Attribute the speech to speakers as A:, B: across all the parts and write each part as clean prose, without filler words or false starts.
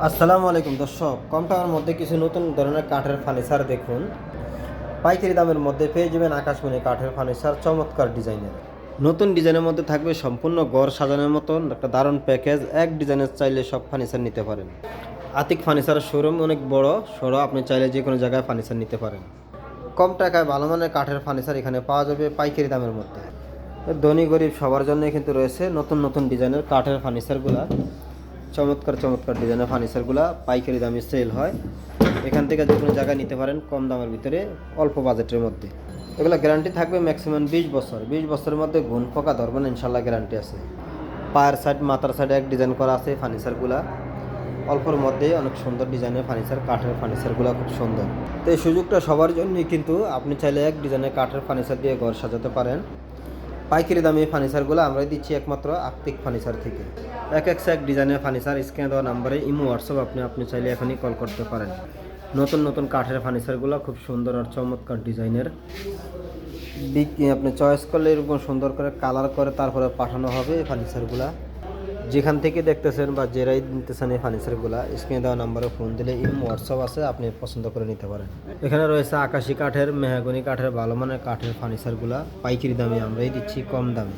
A: আসসালামু আলাইকুম দর্শক, কম টাকার মধ্যে কিছু নতুন ধরনের কাঠের ফার্নিচার দেখুন। পাইকারি দামের মধ্যে পেয়ে যাবেন আকাশমণি কাঠের ফার্নিচার, চমৎকার ডিজাইনের। নতুন ডিজাইনের মধ্যে থাকবে সম্পূর্ণ ঘর সাজানোর মতন একটা দারুণ প্যাকেজ। এক ডিজাইনের চাইলে সব ফার্নিচার নিতে পারেন। আতিক ফার্নিচারের শোরুম অনেক বড় সড়ো, আপনি চাইলে যে কোনো জায়গায় ফার্নিচার নিতে পারেন। কম টাকায় ভালো মানের কাঠের ফার্নিচার এখানে পাওয়া যাবে পাইকারি দামের মধ্যে। ধনী গরিব সবার জন্য কিন্তু রয়েছে নতুন নতুন ডিজাইনের কাঠের ফার্নিচারগুলা। চমৎকার চমৎকার ডিজাইনের ফার্নিচারগুলো পাইকারি দামে সেল হয়। এখান থেকে যে কোনো জায়গায় নিতে পারেন কম দামের ভিতরে, অল্প বাজেটের মধ্যে। এগুলো গ্যারান্টি থাকবে ম্যাক্সিমাম 20 বছর। 20 বছরের মধ্যে ঘুণ পোকা ধরবেন ইনশাল্লাহ, গ্যারান্টি আছে। পায়ের সাইড মাথার সাইডে এক ডিজাইন করা আছে ফার্নিচারগুলো। অল্পর মধ্যে অনেক সুন্দর ডিজাইনের ফার্নিচার, কাঠের ফার্নিচারগুলো খুব সুন্দর। তো এই সুযোগটা সবার জন্যই, কিন্তু আপনি চাইলে এক ডিজাইনের কাঠের ফার্নিচার দিয়ে ঘর সাজাতে পারেন। পাইকারি দামে ফার্নিচারগুলো আমরা দিচ্ছি একমাত্র আতিক ফার্নিচার থেকে। এক ডিজাইনের ফার্নিচার স্ক্রিনে দেওয়া নাম্বারে ইমো হোয়াটসঅ্যাপ আপনি চাইলে এখনই কল করতে পারেন। নতুন নতুন কাঠের ফার্নিচারগুলো খুব সুন্দর আর চমৎকার ডিজাইনের। আপনি চয়েস করলে এরকম সুন্দর করে কালার করে তারপরে পাঠানো হবে এই ফার্নিচারগুলো। যেখান থেকে দেখতেছেন বা যেরাই নিতেছেন এই ফার্নিচারগুলো, স্ক্রিনে দেওয়া নাম্বারে ফোন দিলে ইমো হোয়াটসঅ্যাপ আছে, আপনি পছন্দ করে নিতে পারেন। এখানে রয়েছে আকাশি কাঠের, মেহগনি কাঠের, ভালো মানের কাঠের ফার্নিচারগুলো পাইকারি দামে আমরাই দিচ্ছি, কম দামে।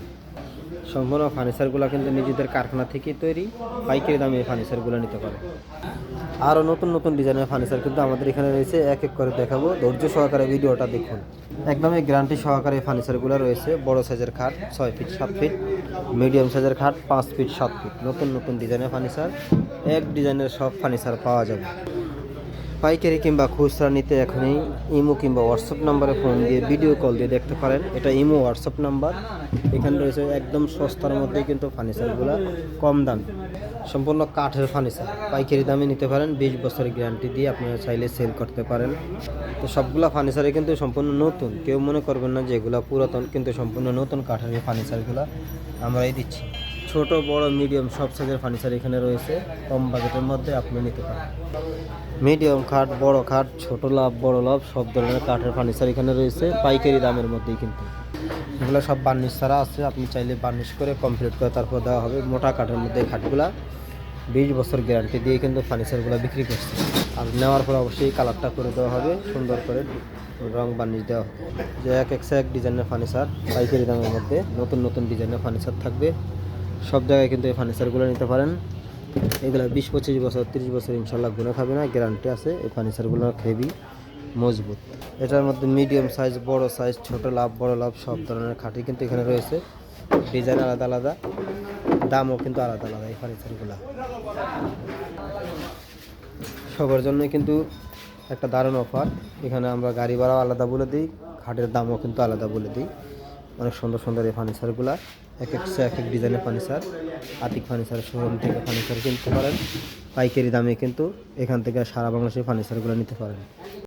A: সম্পূর্ণ ফার্নিচারগুলো কিন্তু নিজেদের কারখানা থেকেই তৈরি, পাইকারি দামে এই ফার্নিচারগুলো নিতে পারে। আরও নতুন নতুন ডিজাইনের ফার্নিচার কিন্তু আমাদের এখানে রয়েছে, এক এক করে দেখাবো, ধৈর্য সহকারে ভিডিওটা দেখুন। একদমই গ্যারান্টি সহকারে এই ফার্নিচারগুলো রয়েছে। বড় সাইজের খাট 6 ফিট 7 ফিট, মিডিয়াম সাইজের খাট 5 ফিট 7 ফিট, নতুন নতুন ডিজাইনের ফার্নিচার। এক ডিজাইনের সব ফার্নিচার পাওয়া যাবে। পাইকারি কিংবা খুচরা নিতে এখনই ইমো কিংবা হোয়াটসঅ্যাপ নাম্বারে ফোন দিয়ে ভিডিও কল দিয়ে দেখতে পারেন। এটা ইমো হোয়াটসঅ্যাপ নাম্বার। এখানে রয়েছে একদম সস্তার মধ্যে কিন্তু ফার্নিচারগুলো কম দামে, সম্পূর্ণ কাঠের ফার্নিচার পাইকারি দামে নিতে পারেন। 20 বছরের গ্যারান্টি দিয়ে আপনারা চাইলে সেল করতে পারেন। তো সবগুলো ফার্নিচারে কিন্তু সম্পূর্ণ নতুন, কেউ মনে করবেন না যে এগুলো পুরাতন, কিন্তু সম্পূর্ণ নতুন কাঠের এই ফার্নিচারগুলো আমরাই দিচ্ছি। ছোট বড় মিডিয়াম সব সাইজের ফার্নিচার এখানে রয়েছে, কম বাজেটের মধ্যে আপনি নিতে পারেন। মিডিয়াম খাট, বড় খাট, ছোট লাভ বড় লাভ সব ধরনের কাঠের ফার্নিচার এখানে রয়েছে পাইকারি দামের মধ্যেই। কিন্তু এগুলো সব বার্নিশ ছাড়া আছে, আপনি চাইলে বার্নিশ করে কমপ্লিট করে তারপর দেওয়া হবে। মোটা কাঠের মধ্যে খাটগুলা 20 বছর গ্যারান্টি দিয়ে কিন্তু ফার্নিচারগুলো বিক্রি করছে। আর নেওয়ার পর অবশ্যই কালারটা করে দেওয়া হবে, সুন্দর করে রং বার্নিশ দেওয়া হবে। যে এক ডিজাইনের ফার্নিচার পাইকারি দামের মধ্যে নতুন নতুন ডিজাইনের ফার্নিচার থাকবে। সব জায়গায় কিন্তু এই ফার্নিচারগুলো নিতে পারেন। এগুলো 20-25 বছর 30 বছর ইনশাল্লাহ গুণে খাবে না, গ্যারান্টি আছে। এই ফার্নিচারগুলো হেভি মজবুত। এটার মধ্যে মিডিয়াম সাইজ, বড় সাইজ, ছোট লাভ বড় লাভ সব ধরনের খাটই কিন্তু এখানে রয়েছে। ডিজাইন আলাদা আলাদা, দামও কিন্তু আলাদা আলাদা। এই ফার্নিচারগুলো সবার জন্যই কিন্তু একটা দারুণ অফার। এখানে আমরা গাড়ি ভাড়াও আলাদা বলে দিই, খাটের দামও কিন্তু আলাদা বলে দিই। অনেক সুন্দর সুন্দর এই ফার্নিচারগুলো, এক এক ডিজাইনের ফার্নিচার। আতিক ফার্নিচার শোরুম থেকে ফার্নিচার কিনতে পারেন পাইকারি দামে, কিন্তু এখান থেকে সারা বাংলাদেশের ফার্নিচারগুলো নিতে পারেন।